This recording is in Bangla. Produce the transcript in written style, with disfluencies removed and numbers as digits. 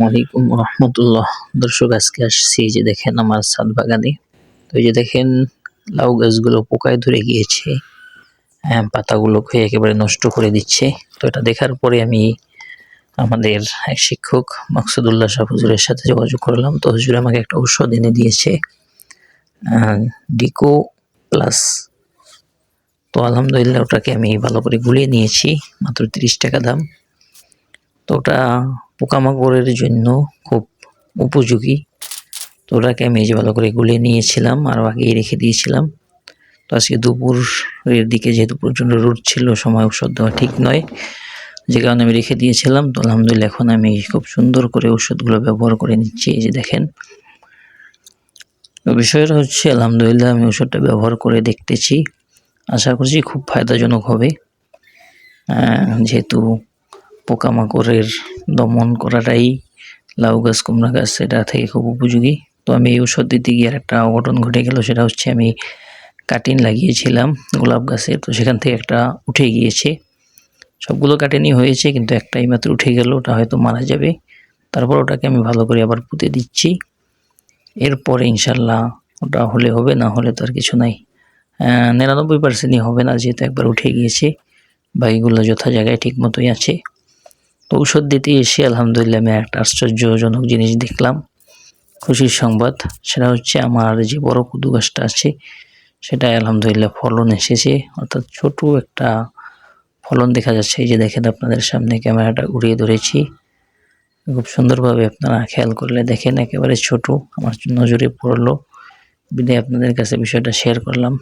ওয়ালাইকুম রহমতুল্লাহ। দর্শক, আজকে আসছি এই যে দেখেন আমার ছাদ বাগানে। তো এই যে দেখেন লাউ গাছগুলো পোকায় ধরে গিয়েছে, পাতাগুলো খেয়ে একেবারে নষ্ট করে দিচ্ছে। তো এটা দেখার পরে আমি আমাদের এক শিক্ষক মাকসুদুল্লাহ শাহ হুজুরের সাথে যোগাযোগ করলাম। তো হুজুর আমাকে একটা ঔষধ এনে দিয়েছে, ডিকো প্লাস। তো আলহামদুলিল্লাহ ওটাকে আমি ভালো করে গুলিয়ে নিয়েছি, মাত্র 30 টাকা দাম। তো ওটা পোকামাকড়ের জন্য খুব উপযোগী। তো ওটাকে আমি এই যে ভালো করে গুলিয়ে নিয়েছিলাম, আরও আগেই রেখে দিয়েছিলাম। তো আজকে দুপুরের দিকে যেহেতু প্রচণ্ড রোদ ছিল, সময় ওষুধ দেওয়া ঠিক নয়, যে কারণে আমি রেখে দিয়েছিলাম। তো আলহামদুলিল্লাহ এখন আমি খুব সুন্দর করে ওষুধগুলো ব্যবহার করে নিচ্ছি। এই যে দেখেন, তো বিষয়টা হচ্ছে আলহামদুলিল্লাহ আমি ওষুধটা ব্যবহার করে দেখতেছি, আশা করছি খুব ফায়দাজনক হবে। যেহেতু পোকামাকড়ের দমন করাটাই লাউ গাছ, কুমড়া গাছ এটা থেকে খুব উপযোগী। তো আমি এই ওষুধ দিতে গিয়ে একটা অঘটন ঘটে গেল। সেটা হচ্ছে আমি কাটিং লাগিয়েছিলাম গোলাপ গাছে, তো সেখান থেকে একটা উঠে গিয়েছে। সবগুলো কাটিংই হয়েছে, কিন্তু একটাই মাত্র উঠে গেল, ওটা হয়তো মারা যাবে। তারপর ওটাকে আমি ভালো করে আবার পুঁতে দিচ্ছি। এরপরে ইনশাল্লাহ ওটা হলে হবে, না হলে তো আর কিছু নাই। 99%ই হবে না, যেহেতু একবার উঠে গিয়েছে। বাকিগুলো যথা জায়গায় ঠিক মতোই আছে। তো ঔষধ দিতে এসে আলহামদুলিল্লাহ আমি একটা আশ্চর্যজনক জিনিস দেখলাম, খুশির সংবাদ। সেটা হচ্ছে আমার যে বড় কদু গাছটা আছে সেটাই আলহামদুলিল্লাহ ফলন এসেছে, অর্থাৎ ছোট একটা ফলন দেখা যাচ্ছে। এই যে দেখেন, আপনাদের সামনে ক্যামেরাটা ঘুরিয়ে ধরেছি, খুব সুন্দরভাবে আপনারা খেয়াল করলে দেখেন, একেবারে ছোট, আমার নজরে পড়লো বিধায় আপনাদের কাছে বিষয়টা শেয়ার করলাম।